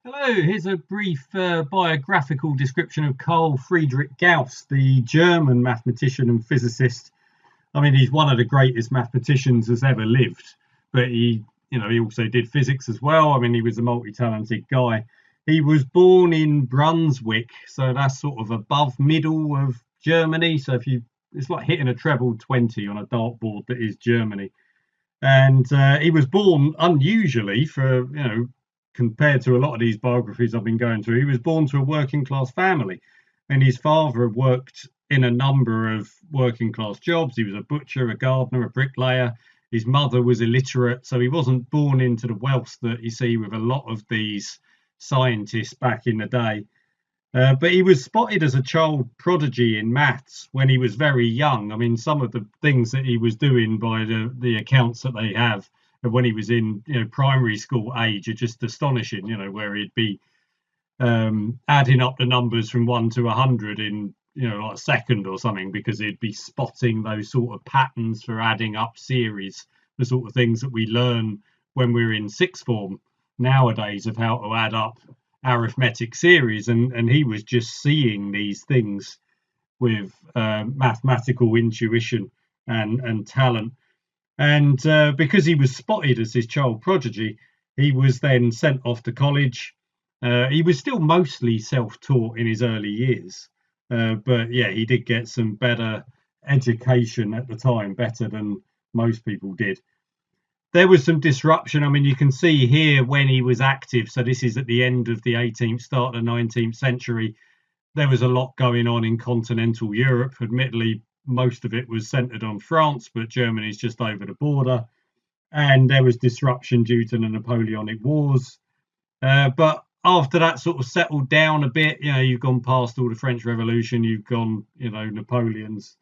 Hello, here's a brief biographical description of Carl Friedrich Gauss, the German mathematician and physicist. I mean, he's one of the greatest mathematicians that's ever lived, but he also did physics as well. I mean, he was a multi-talented guy. He was born in Brunswick, so that's sort of above middle of Germany. So it's like hitting a treble 20 on a dartboard that is Germany. And he was born unusually compared to a lot of these biographies I've been going through. He was born to a working class family, and his father worked in a number of working class jobs. He was a butcher, a gardener, a bricklayer. His mother was illiterate, so he wasn't born into the wealth that you see with a lot of these scientists back in the day. But he was spotted as a child prodigy in maths when he was very young. I mean, some of the things that he was doing by the accounts that they have of when he was in primary school age are just astonishing. Where he'd be adding up the numbers from 1 to 100 in like a second or something, because he'd be spotting those sort of patterns for adding up series, the sort of things that we learn when we're in sixth form nowadays of how to add up arithmetic series, and he was just seeing these things with mathematical intuition and talent. And because he was spotted as his child prodigy, he was then sent off to college. He was still mostly self-taught in his early years, but yeah, he did get some better education at the time, better than most people did. There was some disruption. I mean, you can see here when he was active. So this is at the end of the 18th, start of the 19th century. There was a lot going on in continental Europe. Admittedly, most of it was centered on France, but Germany's just over the border. And there was disruption due to the Napoleonic Wars. But after that sort of settled down a bit, you've gone past all the French Revolution, you've gone, Napoleon's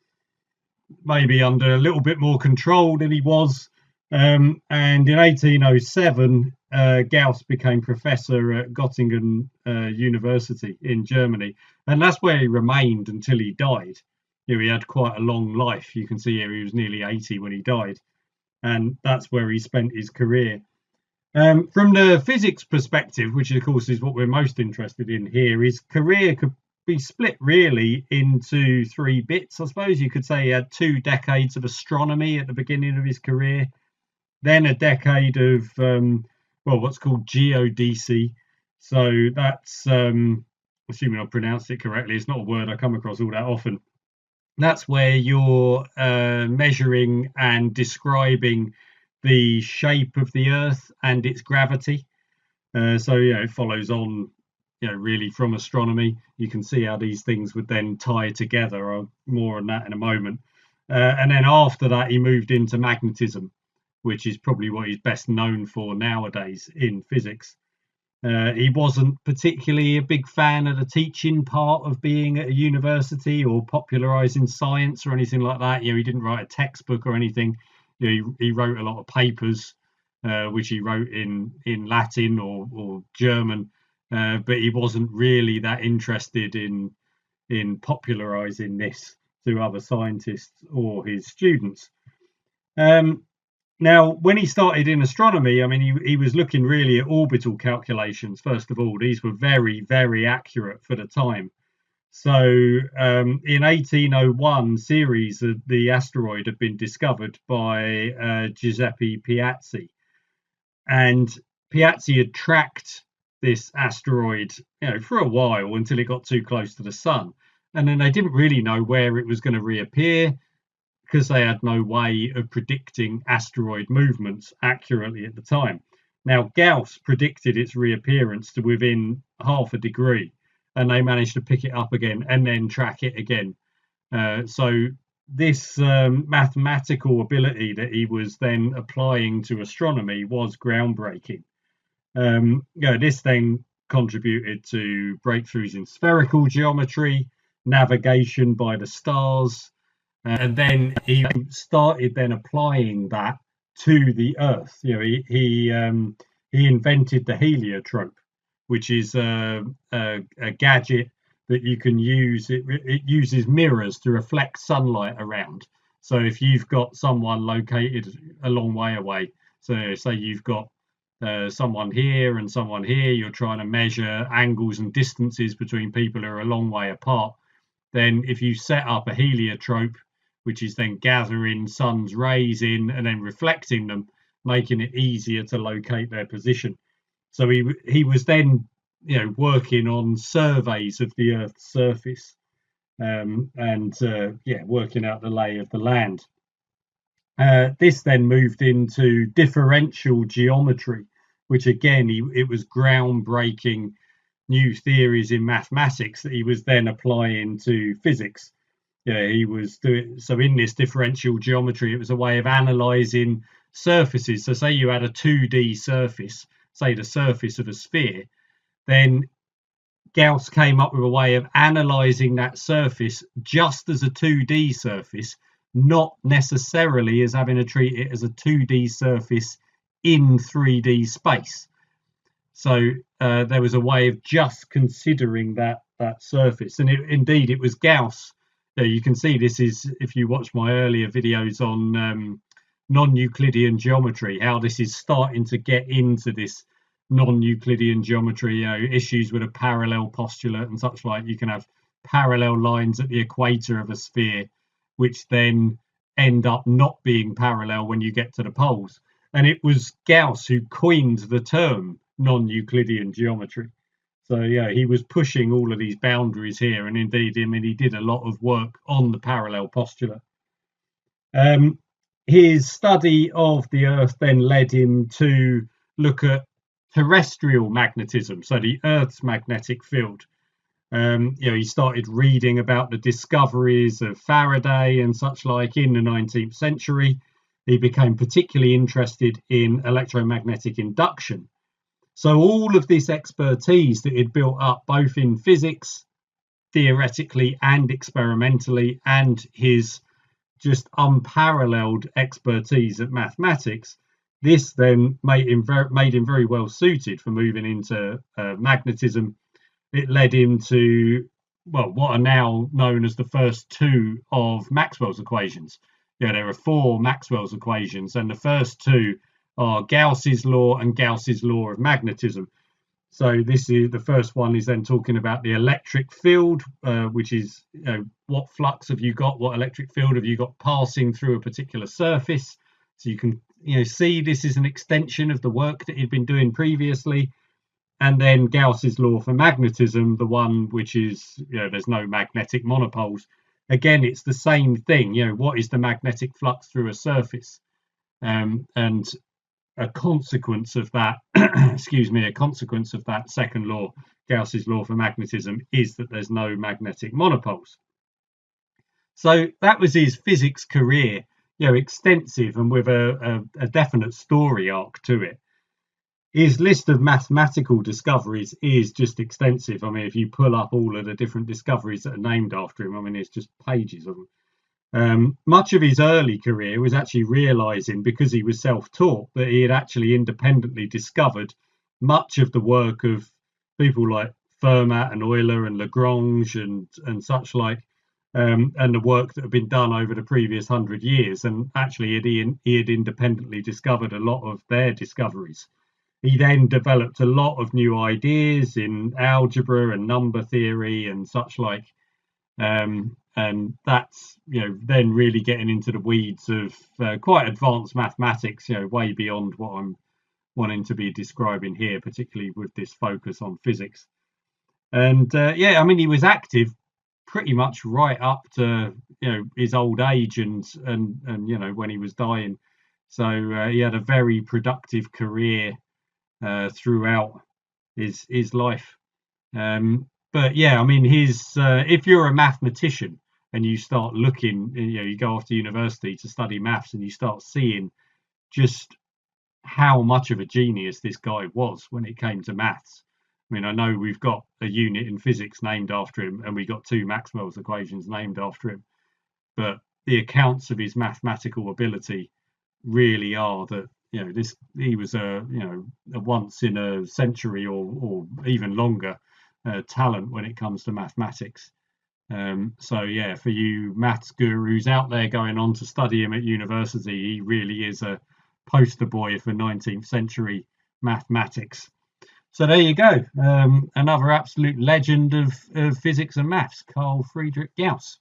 maybe under a little bit more control than he was. And in 1807, Gauss became professor at Göttingen University in Germany, and that's where he remained until he died. He had quite a long life. You can see here he was nearly 80 when he died, and that's where he spent his career. From the physics perspective, which of course is what we're most interested in here, his career could be split really into three bits. I suppose you could say he had 2 decades of astronomy at the beginning of his career, then a decade of what's called geodesy. So that's assuming I pronounced it correctly. It's not a word I come across all that often. That's where you're measuring and describing the shape of the Earth and its gravity. So it follows on, really from astronomy. You can see how these things would then tie together. More on that in a moment. And then after that, he moved into magnetism, which is probably what he's best known for nowadays in physics. He wasn't particularly a big fan of the teaching part of being at a university or popularizing science or anything like that. He didn't write a textbook or anything. He wrote a lot of papers, which he wrote in Latin or German, but he wasn't really that interested in popularizing this to other scientists or his students. Now, when he started in astronomy, I mean, he was looking really at orbital calculations, first of all. These were very, very accurate for the time. So in 1801, Ceres, the asteroid, had been discovered by Giuseppe Piazzi. And Piazzi had tracked this asteroid for a while until it got too close to the sun. And then they didn't really know where it was going to reappear, because they had no way of predicting asteroid movements accurately at the time. Now, Gauss predicted its reappearance to within half a degree, and they managed to pick it up again and then track it again. So this mathematical ability that he was then applying to astronomy was groundbreaking. This then contributed to breakthroughs in spherical geometry, navigation by the stars, and then he started then applying that to the Earth. He invented the heliotrope, which is a gadget that you can use. It uses mirrors to reflect sunlight around. So if you've got someone located a long way away, so say you've got someone here and someone here, you're trying to measure angles and distances between people who are a long way apart, then if you set up a heliotrope, which is then gathering sun's rays in and then reflecting them, making it easier to locate their position. So he was then, working on surveys of the Earth's surface, and working out the lay of the land. This then moved into differential geometry, which again, it was groundbreaking new theories in mathematics that he was then applying to physics. He was doing so in this differential geometry. It was a way of analysing surfaces. So say you had a 2D surface, say the surface of a sphere, then Gauss came up with a way of analysing that surface just as a 2D surface, not necessarily as having to treat it as a 2D surface in 3D space. So there was a way of just considering that surface, and indeed it was Gauss. You can see this is, if you watch my earlier videos on non-Euclidean geometry, how this is starting to get into this non-Euclidean geometry, issues with a parallel postulate and such like. You can have parallel lines at the equator of a sphere, which then end up not being parallel when you get to the poles. And it was Gauss who coined the term non-Euclidean geometry. So he was pushing all of these boundaries here, and indeed, he did a lot of work on the parallel postulate. His study of the Earth then led him to look at terrestrial magnetism, so the Earth's magnetic field. He started reading about the discoveries of Faraday and such like in the 19th century. He became particularly interested in electromagnetic induction. So all of this expertise that he'd built up, both in physics, theoretically and experimentally, and his just unparalleled expertise at mathematics, this then made him very well suited for moving into magnetism. It led him to, what are now known as the first two of Maxwell's equations. There are four Maxwell's equations, and the first two are Gauss's law and Gauss's law of magnetism. So this is the first one is then talking about the electric field, which is what flux have you got, what electric field have you got passing through a particular surface. So you can see this is an extension of the work that he'd been doing previously. And then Gauss's law for magnetism, the one which is, there's no magnetic monopoles. Again, it's the same thing. What is the magnetic flux through a surface? And a consequence of that, a consequence of that second law, Gauss's law for magnetism, is that there's no magnetic monopoles. So that was his physics career, extensive and with a definite story arc to it. His list of mathematical discoveries is just extensive. If you pull up all of the different discoveries that are named after him, it's just pages of them. Much of his early career was actually realizing, because he was self-taught, that he had actually independently discovered much of the work of people like Fermat and Euler and Lagrange and such like, and the work that had been done over the previous 100 years. And actually he had independently discovered a lot of their discoveries. He then developed a lot of new ideas in algebra and number theory and such like. And that's then really getting into the weeds of quite advanced mathematics, way beyond what I'm wanting to be describing here, particularly with this focus on physics. And he was active pretty much right up to his old age and when he was dying. So he had a very productive career throughout his life. But if you're a mathematician and you start looking, you go off to university to study maths and you start seeing just how much of a genius this guy was when it came to maths. I know we've got a unit in physics named after him, and we got two Maxwell's equations named after him. But the accounts of his mathematical ability really are that he was a once in a century or even longer talent when it comes to mathematics. For you maths gurus out there going on to study him at university, he really is a poster boy for 19th century mathematics. So there you go, another absolute legend of physics and maths, Carl Friedrich Gauss.